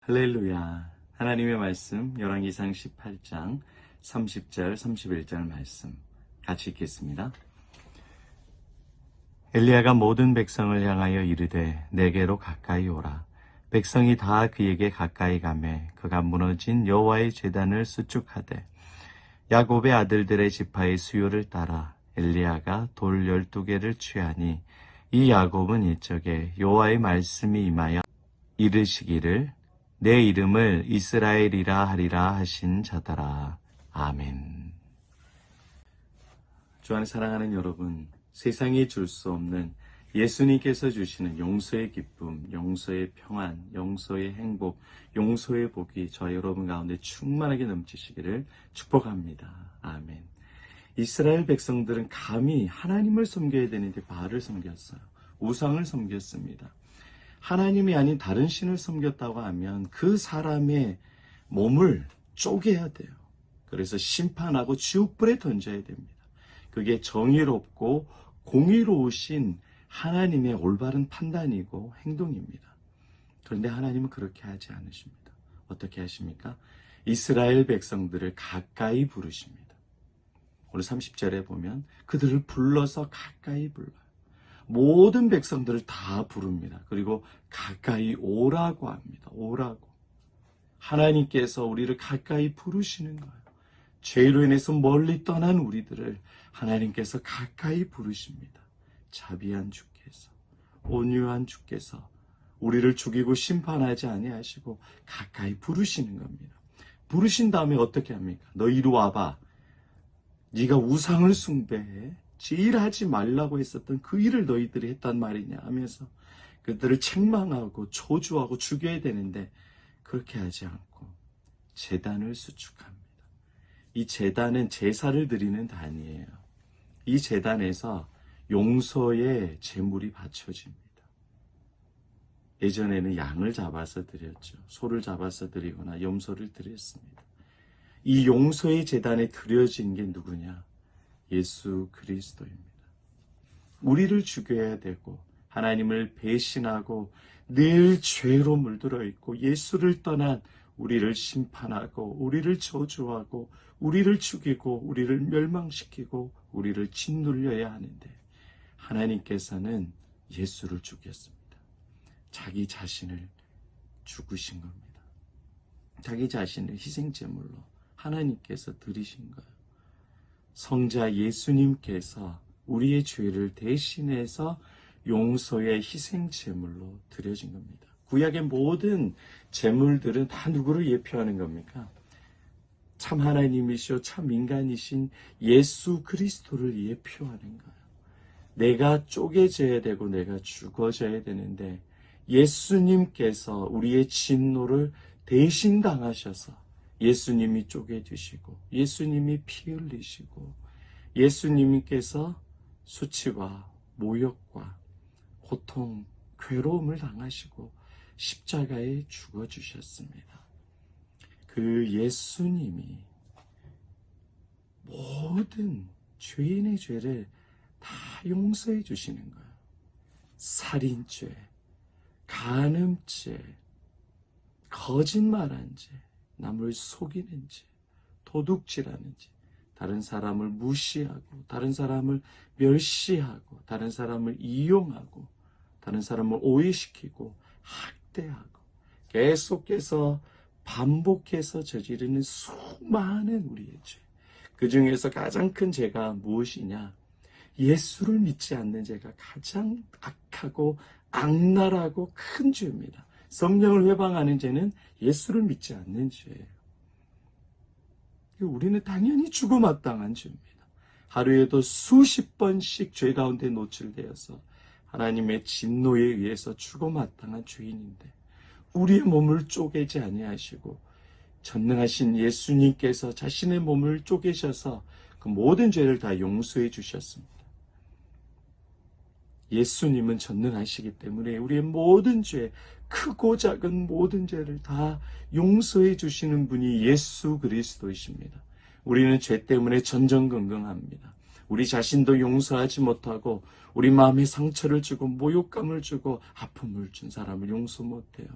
할렐루야. 하나님의 말씀 열왕기상 18장 30절 31절 말씀 같이 읽겠습니다. 엘리야가 모든 백성을 향하여 이르되 내게로 가까이 오라. 백성이 다 그에게 가까이 가매 그가 무너진 여호와의 제단을 수축하되 야곱의 아들들의 지파의 수요를 따라 엘리야가 돌 12개를 취하니 이 야곱은 이쪽에 여호와의 말씀이 임하여 이르시기를 내 이름을 이스라엘이라 하리라 하신 자더라. 아멘. 주 안에 사랑하는 여러분, 세상이 줄 수 없는 예수님께서 주시는 용서의 기쁨, 용서의 평안, 용서의 행복, 용서의 복이 저와 여러분 가운데 충만하게 넘치시기를 축복합니다. 아멘. 이스라엘 백성들은 감히 하나님을 섬겨야 되는데 바알을 섬겼어요. 우상을 섬겼습니다. 하나님이 아닌 다른 신을 섬겼다고 하면 그 사람의 몸을 쪼개야 돼요. 그래서 심판하고 지옥불에 던져야 됩니다. 그게 정의롭고 공의로우신 하나님의 올바른 판단이고 행동입니다. 그런데 하나님은 그렇게 하지 않으십니다. 어떻게 하십니까? 이스라엘 백성들을 가까이 부르십니다. 오늘 30절에 보면 그들을 불러서 가까이 불러요. 모든 백성들을 다 부릅니다. 그리고 가까이 오라고 합니다. 오라고. 하나님께서 우리를 가까이 부르시는 거예요. 죄로 인해서 멀리 떠난 우리들을 하나님께서 가까이 부르십니다. 자비한 주께서, 온유한 주께서 우리를 죽이고 심판하지 아니하시고 가까이 부르시는 겁니다. 부르신 다음에 어떻게 합니까? 너 이리 와봐. 네가 우상을 숭배해. 제일 하지 말라고 했었던 그 일을 너희들이 했단 말이냐 하면서 그들을 책망하고 저주하고 죽여야 되는데 그렇게 하지 않고 제단을 수축합니다. 이 제단은 제사를 드리는 단이에요. 이 제단에서 용서의 제물이 바쳐집니다. 예전에는 양을 잡아서 드렸죠. 소를 잡아서 드리거나 염소를 드렸습니다. 이 용서의 제단에 드려진 게 누구냐? 예수 그리스도입니다. 우리를 죽여야 되고 하나님을 배신하고 늘 죄로 물들어 있고 예수를 떠난 우리를 심판하고 우리를 저주하고 우리를 죽이고 우리를 멸망시키고 우리를 짓눌려야 하는데 하나님께서는 예수를 죽였습니다. 자기 자신을 죽으신 겁니다. 자기 자신을 희생제물로 하나님께서 드리신 거예요. 성자 예수님께서 우리의 죄를 대신해서 용서의 희생제물로 드려진 겁니다. 구약의 모든 제물들은 다 누구를 예표하는 겁니까? 참 하나님이시오 참 인간이신 예수 그리스도를 예표하는 거예요. 내가 쪼개져야 되고 내가 죽어져야 되는데 예수님께서 우리의 진노를 대신 당하셔서 예수님이 쪼개지시고 예수님이 피 흘리시고 예수님께서 수치와 모욕과 고통, 괴로움을 당하시고 십자가에 죽어주셨습니다. 그 예수님이 모든 죄인의 죄를 다 용서해 주시는 거예요. 살인죄, 간음죄, 거짓말한 죄, 남을 속이는 죄, 도둑질하는 죄, 다른 사람을 무시하고 다른 사람을 멸시하고 다른 사람을 이용하고 다른 사람을 오해시키고 학대하고 계속해서 반복해서 저지르는 수많은 우리의 죄. 그 중에서 가장 큰 죄가 무엇이냐? 예수를 믿지 않는 죄가 가장 악하고 악랄하고 큰 죄입니다. 성령을 회방하는 죄는 예수를 믿지 않는 죄예요. 우리는 당연히 죽어마땅한 죄입니다. 하루에도 수십 번씩 죄 가운데 노출되어서 하나님의 진노에 의해서 죽어마땅한 죄인인데 우리의 몸을 쪼개지 아니하시고 전능하신 예수님께서 자신의 몸을 쪼개셔서 그 모든 죄를 다 용서해 주셨습니다. 예수님은 전능하시기 때문에 우리의 모든 죄, 크고 작은 모든 죄를 다 용서해 주시는 분이 예수 그리스도이십니다. 우리는 죄 때문에 전전긍긍합니다. 우리 자신도 용서하지 못하고 우리 마음에 상처를 주고 모욕감을 주고 아픔을 준 사람을 용서 못해요.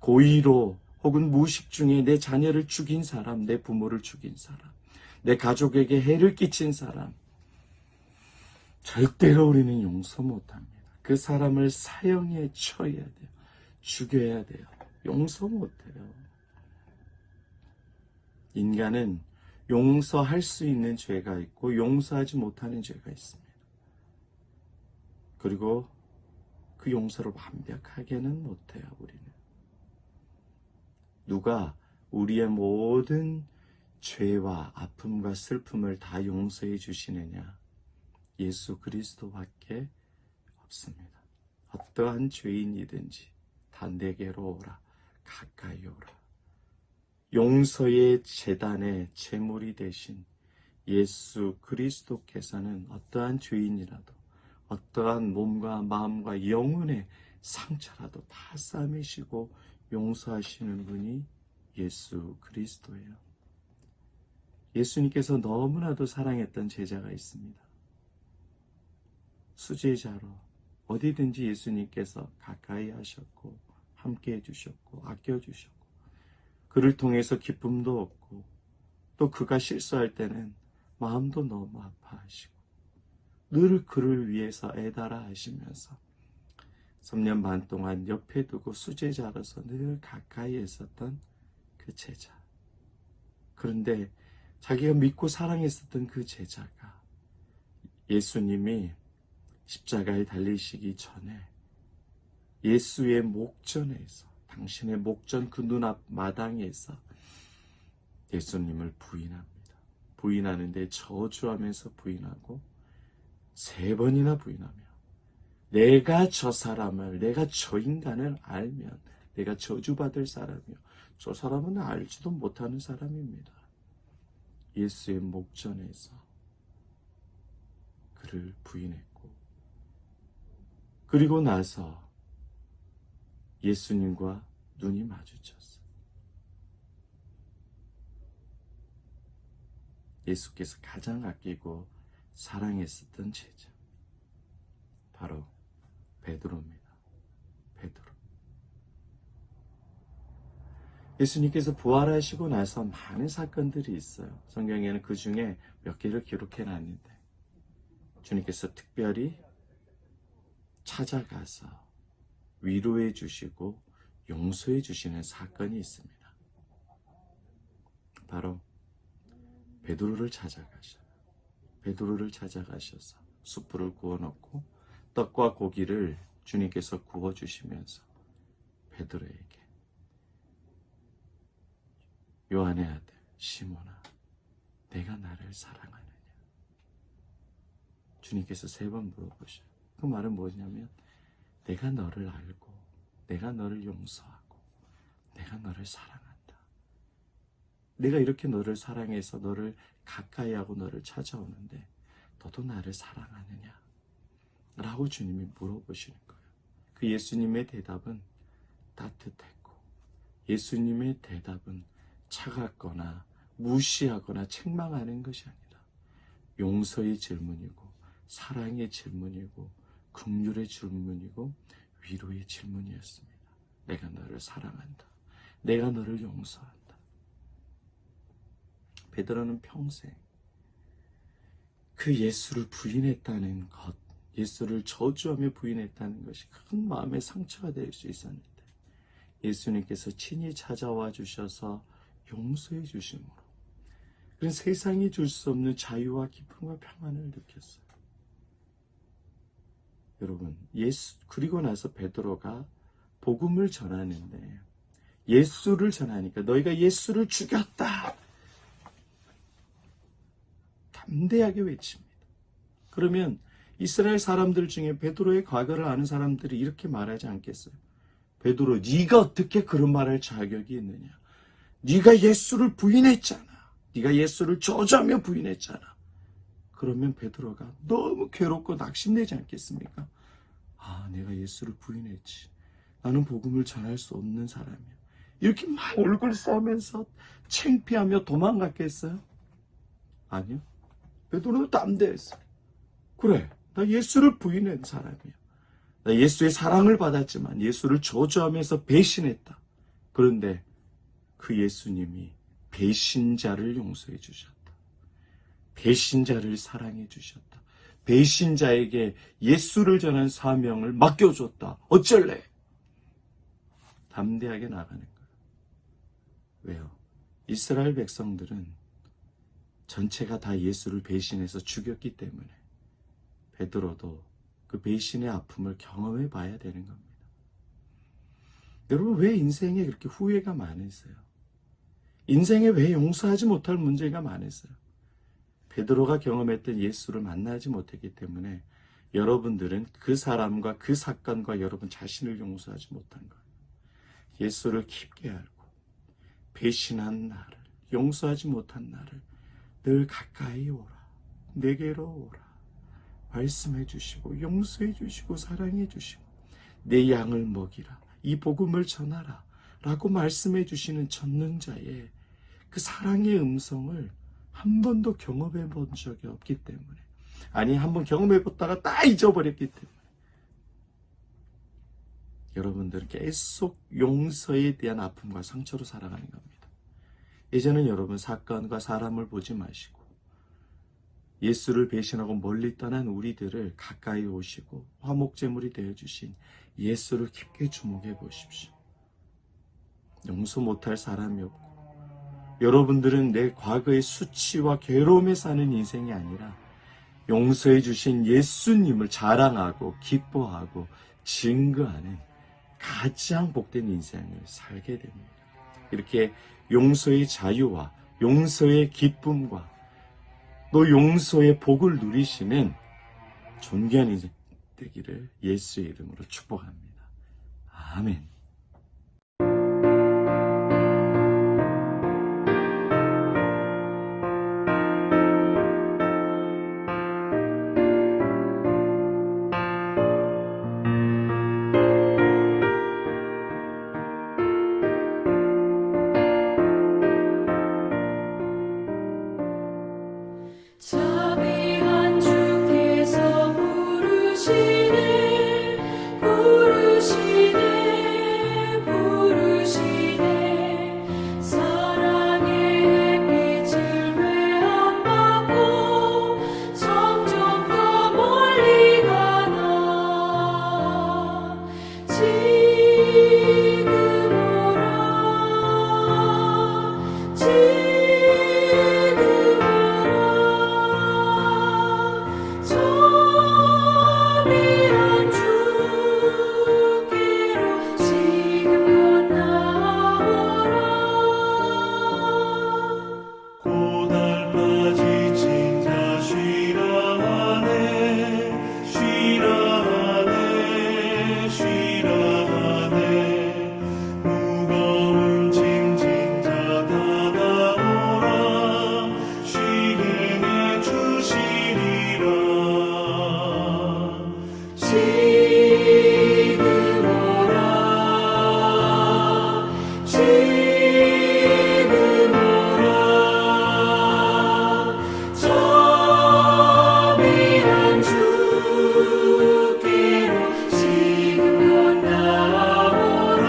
고의로 혹은 무의식 중에 내 자녀를 죽인 사람, 내 부모를 죽인 사람, 내 가족에게 해를 끼친 사람, 절대로 우리는 용서 못합니다. 그 사람을 사형에 처해야 돼요. 죽여야 돼요. 용서 못해요. 인간은 용서할 수 있는 죄가 있고 용서하지 못하는 죄가 있습니다. 그리고 그 용서를 완벽하게는 못해요, 우리는. 누가 우리의 모든 죄와 아픔과 슬픔을 다 용서해 주시느냐? 예수 그리스도밖에 없습니다. 어떠한 죄인이든지 다 내게로 오라, 가까이 오라. 용서의 제단의 제물이 되신 예수 그리스도께서는 어떠한 죄인이라도 어떠한 몸과 마음과 영혼의 상처라도 다 싸매시고 용서하시는 분이 예수 그리스도예요. 예수님께서 너무나도 사랑했던 제자가 있습니다. 수제자로 어디든지 예수님께서 가까이 하셨고 함께 해주셨고 아껴주셨고 그를 통해서 기쁨도 얻고 또 그가 실수할 때는 마음도 너무 아파하시고 늘 그를 위해서 애달아 하시면서 3년 반 동안 옆에 두고 수제자로서 늘 가까이 있었던 그 제자. 그런데 자기가 믿고 사랑했었던 그 제자가 예수님이 십자가에 달리시기 전에 예수의 목전에서 당신의 목전 그 눈앞 마당에서 예수님을 부인합니다. 부인하는데 저주하면서 부인하고 3번이나 부인하며 내가 저 사람을 내가 저 인간을 알면 내가 저주받을 사람이요 저 사람은 알지도 못하는 사람입니다. 예수의 목전에서 그를 부인했고 그리고 나서 예수님과 눈이 마주쳤어요. 예수께서 가장 아끼고 사랑했었던 제자 바로 베드로입니다. 베드로. 예수님께서 부활하시고 나서 많은 사건들이 있어요. 성경에는 그 중에 몇 개를 기록해 놨는데 주님께서 특별히 찾아가서 위로해 주시고 용서해 주시는 사건이 있습니다. 바로 베드로를 찾아가셔요. 베드로를 찾아가셔서 숯불을 구워놓고 떡과 고기를 주님께서 구워주시면서 베드로에게 요한의 아들 시몬아 내가 나를 사랑하느냐 주님께서 3번 물어보셔요. 그 말은 뭐냐면 내가 너를 알고 내가 너를 용서하고 내가 너를 사랑한다. 내가 이렇게 너를 사랑해서 너를 가까이 하고 너를 찾아오는데 너도 나를 사랑하느냐? 라고 주님이 물어보시는 거예요. 그 예수님의 대답은 따뜻했고 예수님의 대답은 차갑거나 무시하거나 책망하는 것이 아니라 용서의 질문이고 사랑의 질문이고 긍휼의 질문이고 위로의 질문이었습니다. 내가 너를 사랑한다. 내가 너를 용서한다. 베드로는 평생 그 예수를 부인했다는 것, 예수를 저주하며 부인했다는 것이 큰 마음의 상처가 될 수 있었는데 예수님께서 친히 찾아와 주셔서 용서해 주심으로 그런 세상이 줄 수 없는 자유와 기쁨과 평안을 느꼈어요. 여러분, 그리고 나서 베드로가 복음을 전하는데 예수를 전하니까 너희가 예수를 죽였다. 담대하게 외칩니다. 그러면 이스라엘 사람들 중에 베드로의 과거를 아는 사람들이 이렇게 말하지 않겠어요? 베드로, 네가 어떻게 그런 말할 자격이 있느냐? 네가 예수를 부인했잖아. 네가 예수를 저주하며 부인했잖아. 그러면 베드로가 너무 괴롭고 낙심되지 않겠습니까? 아, 내가 예수를 부인했지. 나는 복음을 전할 수 없는 사람이야. 이렇게 막 얼굴 싸면서 창피하며 도망갔겠어요? 아니요. 베드로는 담대했어요. 그래, 나 예수를 부인한 사람이야. 나 예수의 사랑을 받았지만 예수를 저주하면서 배신했다. 그런데 그 예수님이 배신자를 용서해 주셨다. 배신자를 사랑해 주셨다. 배신자에게 예수를 전한 사명을 맡겨줬다. 어쩔래? 담대하게 나가는 거예요. 왜요? 이스라엘 백성들은 전체가 다 예수를 배신해서 죽였기 때문에 베드로도 그 배신의 아픔을 경험해 봐야 되는 겁니다. 여러분, 왜 인생에 그렇게 후회가 많으세요? 인생에 왜 용서하지 못할 문제가 많으세요? 베드로가 경험했던 예수를 만나지 못했기 때문에 여러분들은 그 사람과 그 사건과 여러분 자신을 용서하지 못한 거예요. 예수를 깊게 알고 배신한 나를, 용서하지 못한 나를 늘 가까이 오라, 내게로 오라, 말씀해 주시고 용서해 주시고 사랑해 주시고 내 양을 먹이라, 이 복음을 전하라 라고 말씀해 주시는 전능자의 그 사랑의 음성을 한 번도 경험해 본 적이 없기 때문에, 아니 한번 경험해 보다가 다 잊어버렸기 때문에 여러분들은 계속 용서에 대한 아픔과 상처로 살아가는 겁니다. 이제는 여러분 사건과 사람을 보지 마시고 예수를 배신하고 멀리 떠난 우리들을 가까이 오시고 화목제물이 되어주신 예수를 깊게 주목해 보십시오. 용서 못할 사람이 없고 여러분들은 내 과거의 수치와 괴로움에 사는 인생이 아니라 용서해 주신 예수님을 자랑하고 기뻐하고 증거하는 가장 복된 인생을 살게 됩니다. 이렇게 용서의 자유와 용서의 기쁨과 또 용서의 복을 누리시는 존귀한 인생 되기를 예수의 이름으로 축복합니다. 아멘. 자비한 주께서 부르시네 부르시네 부르시네 사랑의 햇빛을 외안받고 점점 더 멀리 가나 지금 오라 지금 자비한 주께로 지금 건너오라 고달파 지친 자 쉬라 하네 쉬라 하네 쉬라 하네 무거운 짐진 자 다 나오라 쉬게 해 주시리라 지금 오라 지금 오라 자비한 주께로 지금 건너오라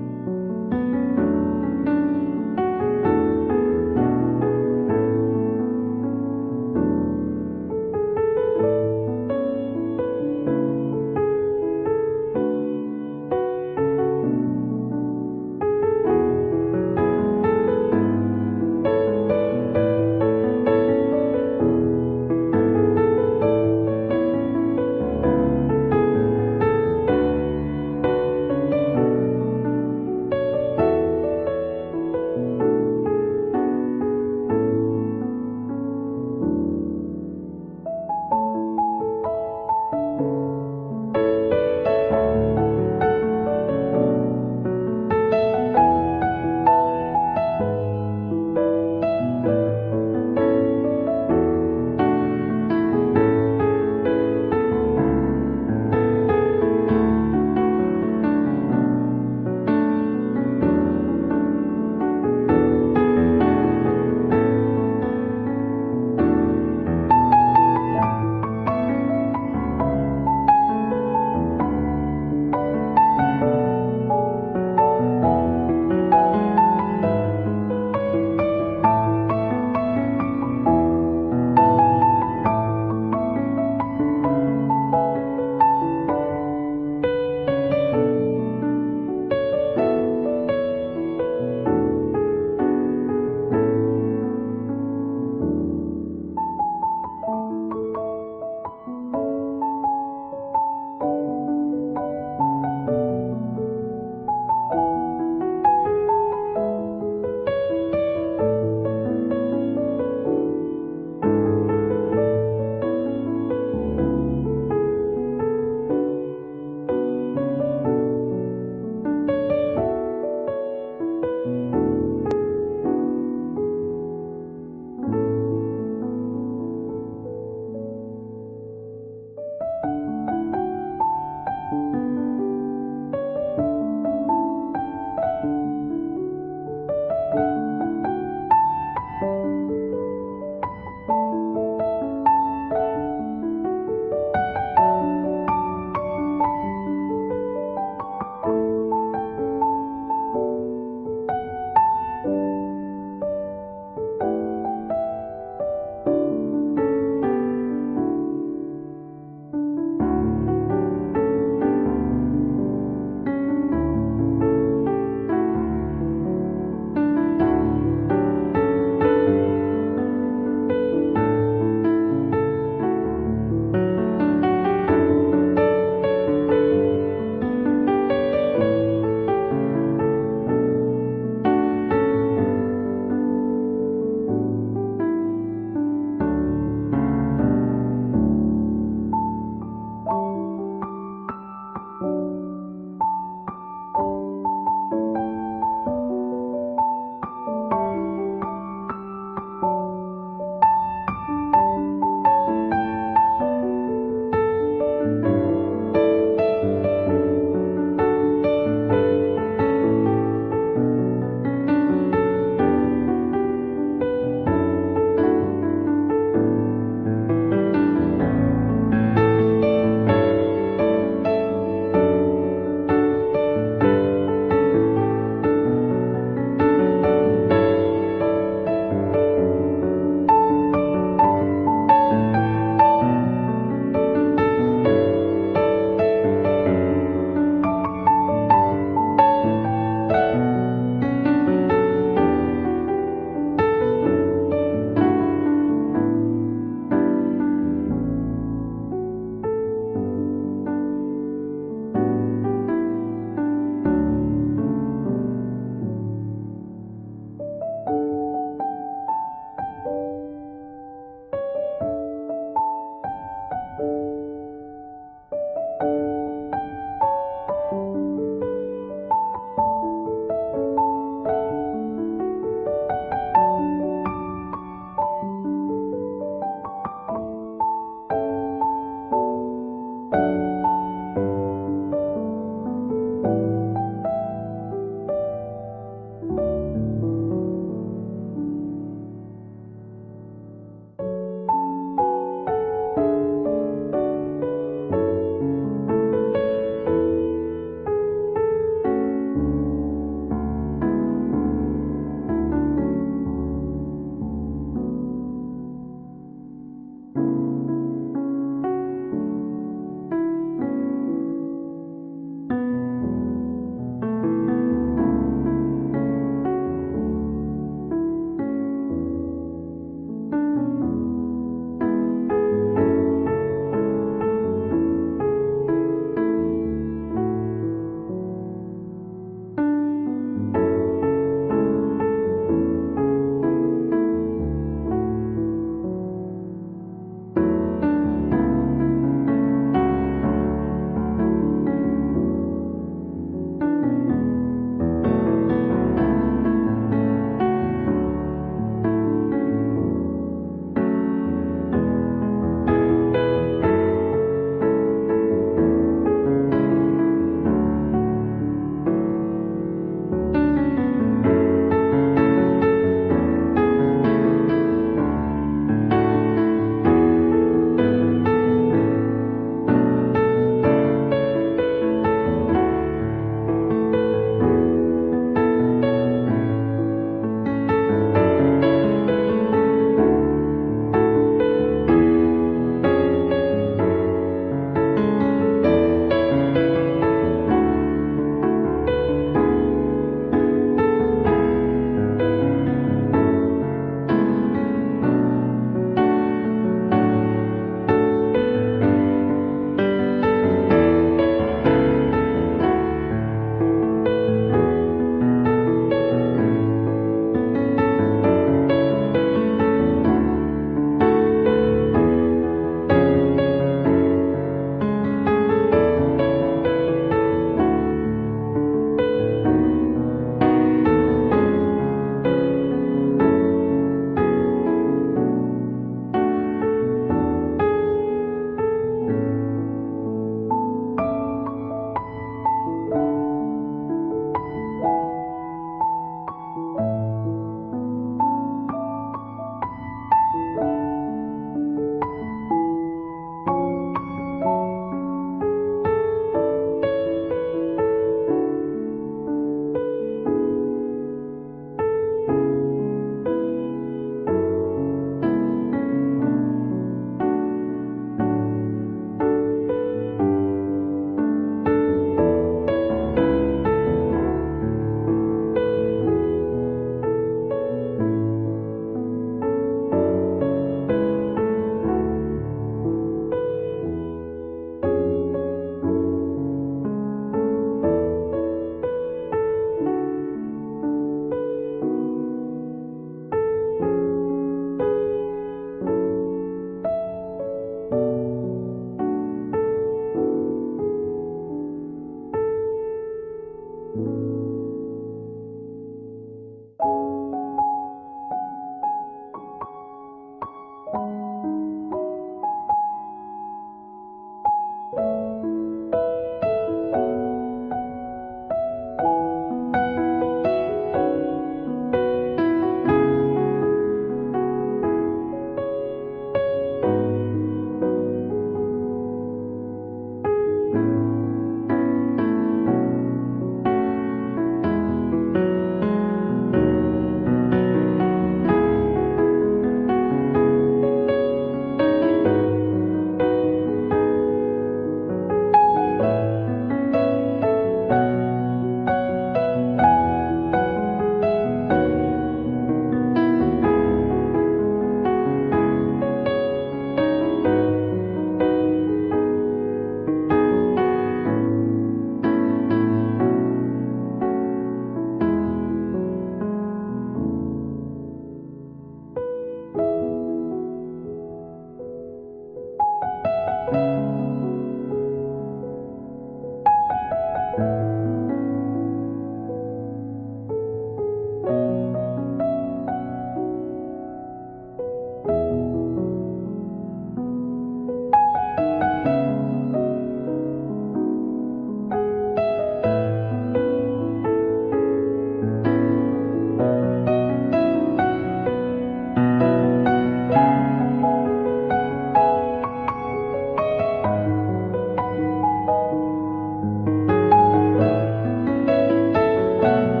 주시리라